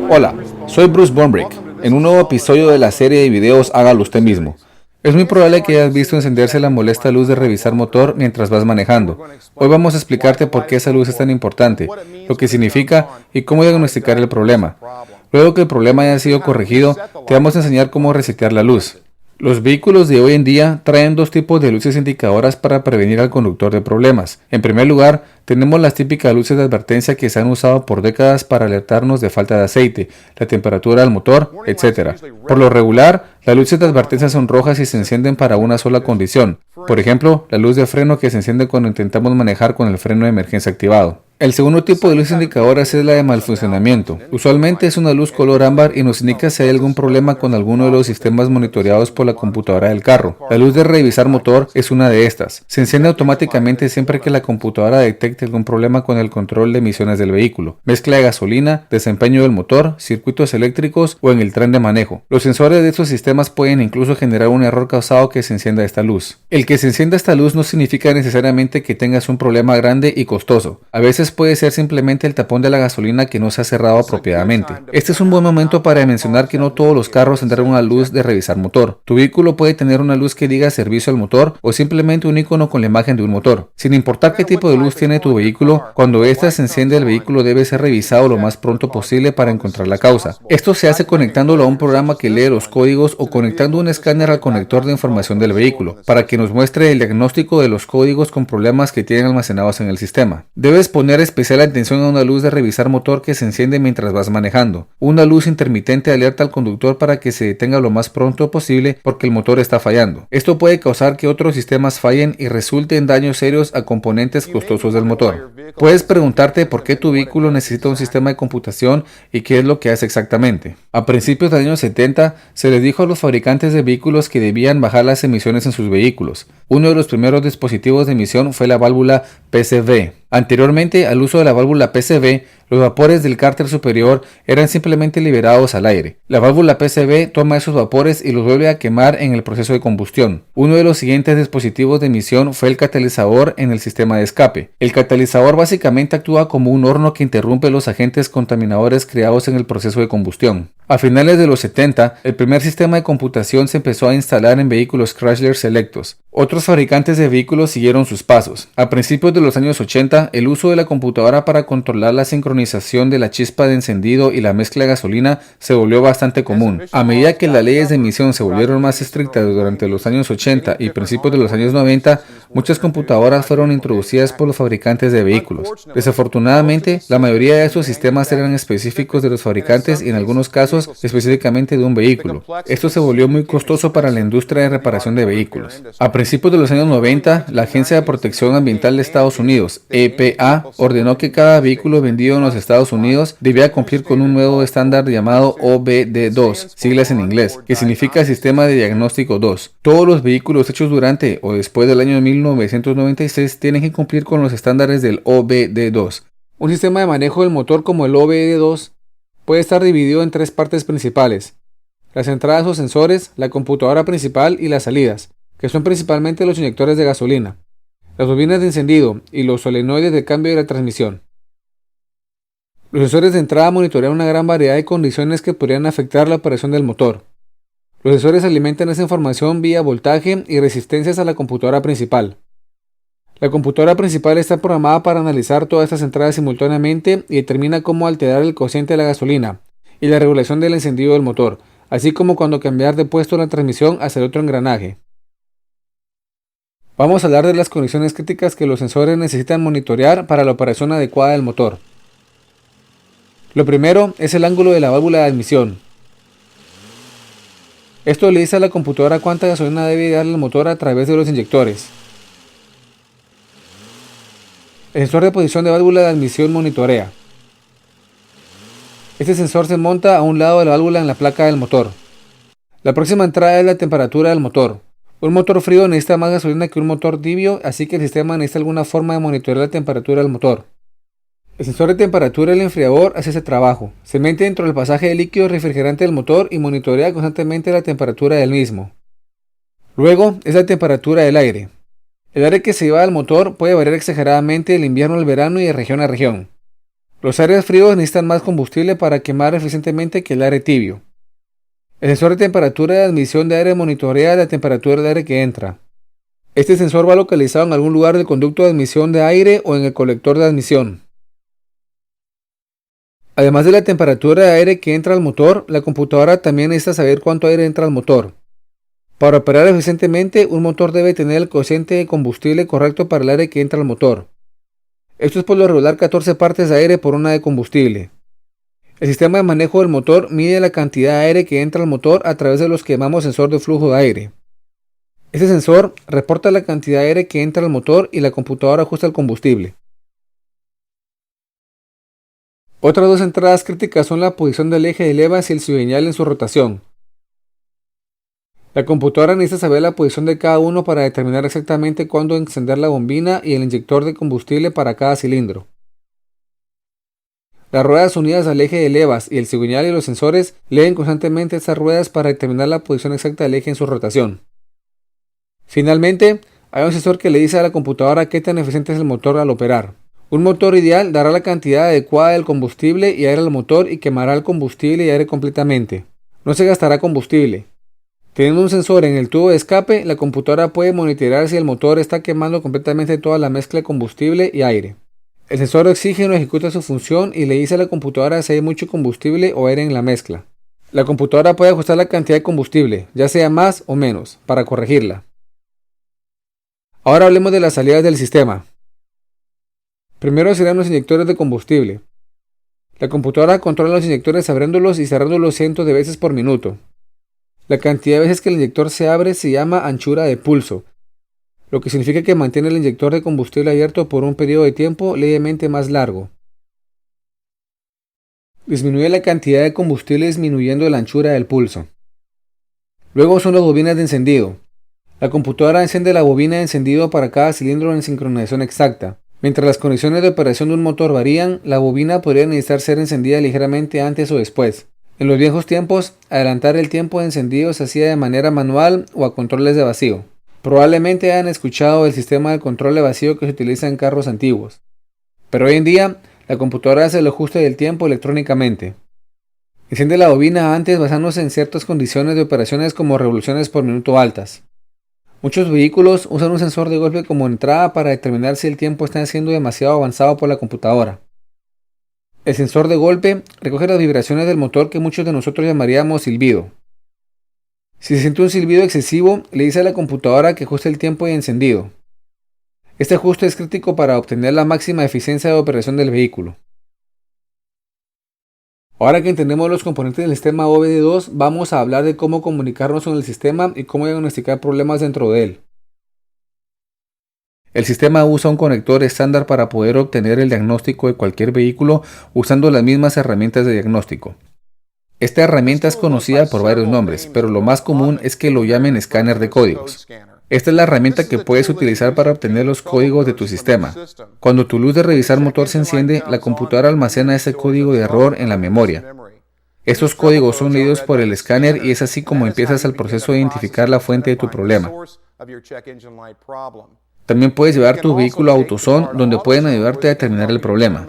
Hola, soy Bruce Bornbrick, en un nuevo episodio de la serie de videos Hágalo usted mismo. Es muy probable que hayas visto encenderse la molesta luz de revisar motor mientras vas manejando. Hoy vamos a explicarte por qué esa luz es tan importante, lo que significa y cómo diagnosticar el problema. Luego que el problema haya sido corregido, te vamos a enseñar cómo resetear la luz. Los vehículos de hoy en día traen dos tipos de luces indicadoras para prevenir al conductor de problemas. En primer lugar, tenemos las típicas luces de advertencia que se han usado por décadas para alertarnos de falta de aceite, la temperatura del motor, etc. Por lo regular, las luces de advertencia son rojas y se encienden para una sola condición. Por ejemplo, la luz de freno que se enciende cuando intentamos manejar con el freno de emergencia activado. El segundo tipo de luz indicadoras es la de mal funcionamiento. Usualmente es una luz color ámbar y nos indica si hay algún problema con alguno de los sistemas monitoreados por la computadora del carro. La luz de revisar motor es una de estas. Se enciende automáticamente siempre que la computadora detecte algún problema con el control de emisiones del vehículo, mezcla de gasolina, desempeño del motor, circuitos eléctricos o en el tren de manejo. Los sensores de estos sistemas pueden incluso generar un error causado que se encienda esta luz. El que se encienda esta luz no significa necesariamente que tengas un problema grande y costoso. A veces puede ser simplemente el tapón de la gasolina que no se ha cerrado apropiadamente. Este es un buen momento para mencionar que no todos los carros tendrán una luz de revisar motor. Tu vehículo puede tener una luz que diga servicio al motor o simplemente un icono con la imagen de un motor. Sin importar qué tipo de luz tiene tu vehículo, cuando ésta se enciende el vehículo debe ser revisado lo más pronto posible para encontrar la causa. Esto se hace conectándolo a un programa que lee los códigos o conectando un escáner al conector de información del vehículo, para que nos muestre el diagnóstico de los códigos con problemas que tienen almacenados en el sistema. Debes poner especial atención a una luz de revisar motor que se enciende mientras vas manejando. Una luz intermitente alerta al conductor para que se detenga lo más pronto posible porque el motor está fallando. Esto puede causar que otros sistemas fallen y resulte en daños serios a componentes costosos del motor. Puedes preguntarte por qué tu vehículo necesita un sistema de computación y qué es lo que hace exactamente. A principios de los años 70 se les dijo a los fabricantes de vehículos que debían bajar las emisiones en sus vehículos. Uno de los primeros dispositivos de emisión fue la válvula PCV. Anteriormente al uso de la válvula PCV, los vapores del cárter superior eran simplemente liberados al aire. La válvula PCV toma esos vapores y los vuelve a quemar en el proceso de combustión. Uno de los siguientes dispositivos de emisión fue el catalizador en el sistema de escape. El catalizador básicamente actúa como un horno que interrumpe los agentes contaminadores creados en el proceso de combustión. A finales de los 70, el primer sistema de computación se empezó a instalar en vehículos Chrysler selectos. Otros fabricantes de vehículos siguieron sus pasos. A principios de los años 80, el uso de la computadora para controlar la sincronización de la chispa de encendido y la mezcla de gasolina se volvió bastante común. A medida que las leyes de emisión se volvieron más estrictas durante los años 80 y principios de los años 90, muchas computadoras fueron introducidas por los fabricantes de vehículos. Desafortunadamente, la mayoría de estos sistemas eran específicos de los fabricantes y en algunos casos específicamente de un vehículo. Esto se volvió muy costoso para la industria de reparación de vehículos. A principios de los años 90, la Agencia de Protección Ambiental de Estados Unidos, EPA, ordenó que cada vehículo vendido en los Estados Unidos debía cumplir con un nuevo estándar llamado OBD2, siglas en inglés, que significa Sistema de Diagnóstico 2. Todos los vehículos hechos durante o después del año 1996 tienen que cumplir con los estándares del OBD2. Un sistema de manejo del motor como el OBD2 puede estar dividido en tres partes principales: las entradas o sensores, la computadora principal y las salidas, que son principalmente los inyectores de gasolina, las bobinas de encendido y los solenoides de cambio de la transmisión. Los sensores de entrada monitorean una gran variedad de condiciones que podrían afectar la operación del motor. Los sensores alimentan esa información vía voltaje y resistencias a la computadora principal. La computadora principal está programada para analizar todas estas entradas simultáneamente y determina cómo alterar el cociente de la gasolina y la regulación del encendido del motor, así como cuando cambiar de puesto la transmisión hacia el otro engranaje. Vamos a hablar de las condiciones críticas que los sensores necesitan monitorear para la operación adecuada del motor. Lo primero es el ángulo de la válvula de admisión. Esto le dice a la computadora cuánta gasolina debe darle al motor a través de los inyectores. El sensor de posición de válvula de admisión monitorea. Este sensor se monta a un lado de la válvula en la placa del motor. La próxima entrada es la temperatura del motor. Un motor frío necesita más gasolina que un motor tibio, así que el sistema necesita alguna forma de monitorear la temperatura del motor. El sensor de temperatura del enfriador hace ese trabajo. Se mete dentro del pasaje de líquido refrigerante del motor y monitorea constantemente la temperatura del mismo. Luego es la temperatura del aire. El aire que se lleva al motor puede variar exageradamente del invierno al verano y de región a región. Los aires fríos necesitan más combustible para quemar eficientemente que el aire tibio. El sensor de temperatura de admisión de aire monitorea la temperatura de aire que entra. Este sensor va localizado en algún lugar del conducto de admisión de aire o en el colector de admisión. Además de la temperatura de aire que entra al motor, la computadora también necesita saber cuánto aire entra al motor. Para operar eficientemente, un motor debe tener el cociente de combustible correcto para el aire que entra al motor. Esto es por lo regular 14 partes de aire por una de combustible. El sistema de manejo del motor mide la cantidad de aire que entra al motor a través de lo que llamamos sensor de flujo de aire. Este sensor reporta la cantidad de aire que entra al motor y la computadora ajusta el combustible. Otras dos entradas críticas son la posición del eje de levas y el cigüeñal en su rotación. La computadora necesita saber la posición de cada uno para determinar exactamente cuándo encender la bombina y el inyector de combustible para cada cilindro. Las ruedas unidas al eje de levas y el cigüeñal y los sensores leen constantemente estas ruedas para determinar la posición exacta del eje en su rotación. Finalmente, hay un sensor que le dice a la computadora qué tan eficiente es el motor al operar. Un motor ideal dará la cantidad adecuada del combustible y aire al motor y quemará el combustible y aire completamente. No se gastará combustible. Teniendo un sensor en el tubo de escape, la computadora puede monitorear si el motor está quemando completamente toda la mezcla de combustible y aire. El sensor de oxígeno ejecuta su función y le dice a la computadora si hay mucho combustible o aire en la mezcla. La computadora puede ajustar la cantidad de combustible, ya sea más o menos, para corregirla. Ahora hablemos de las salidas del sistema. Primero serán los inyectores de combustible. La computadora controla los inyectores abriéndolos y cerrándolos cientos de veces por minuto. La cantidad de veces que el inyector se abre se llama anchura de pulso, lo que significa que mantiene el inyector de combustible abierto por un periodo de tiempo levemente más largo. Disminuye la cantidad de combustible disminuyendo la anchura del pulso. Luego son las bobinas de encendido. La computadora enciende la bobina de encendido para cada cilindro en sincronización exacta. Mientras las condiciones de operación de un motor varían, la bobina podría necesitar ser encendida ligeramente antes o después. En los viejos tiempos, adelantar el tiempo de encendido se hacía de manera manual o a controles de vacío. Probablemente hayan escuchado el sistema de control de vacío que se utiliza en carros antiguos. Pero hoy en día, la computadora hace el ajuste del tiempo electrónicamente. Enciende la bobina antes basándose en ciertas condiciones de operaciones como revoluciones por minuto altas. Muchos vehículos usan un sensor de golpe como entrada para determinar si el tiempo está siendo demasiado avanzado por la computadora. El sensor de golpe recoge las vibraciones del motor que muchos de nosotros llamaríamos silbido. Si se siente un silbido excesivo, le dice a la computadora que ajuste el tiempo de encendido. Este ajuste es crítico para obtener la máxima eficiencia de operación del vehículo. Ahora que entendemos los componentes del sistema OBD2, vamos a hablar de cómo comunicarnos con el sistema y cómo diagnosticar problemas dentro de él. El sistema usa un conector estándar para poder obtener el diagnóstico de cualquier vehículo usando las mismas herramientas de diagnóstico. Esta herramienta es conocida por varios nombres, pero lo más común es que lo llamen escáner de códigos. Esta es la herramienta que puedes utilizar para obtener los códigos de tu sistema. Cuando tu luz de revisar motor se enciende, la computadora almacena ese código de error en la memoria. Estos códigos son leídos por el escáner y es así como empiezas el proceso de identificar la fuente de tu problema. También puedes llevar tu vehículo a AutoZone, donde pueden ayudarte a determinar el problema.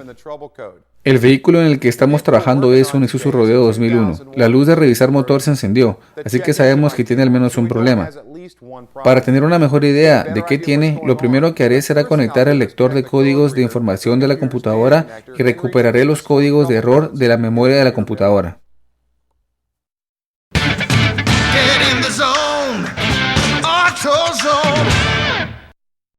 El vehículo en el que estamos trabajando es un Isuzu Rodeo 2001. La luz de revisar motor se encendió, así que sabemos que tiene al menos un problema. Para tener una mejor idea de qué tiene, lo primero que haré será conectar el lector de códigos de información de la computadora y recuperaré los códigos de error de la memoria de la computadora. Get in the zone, AutoZone.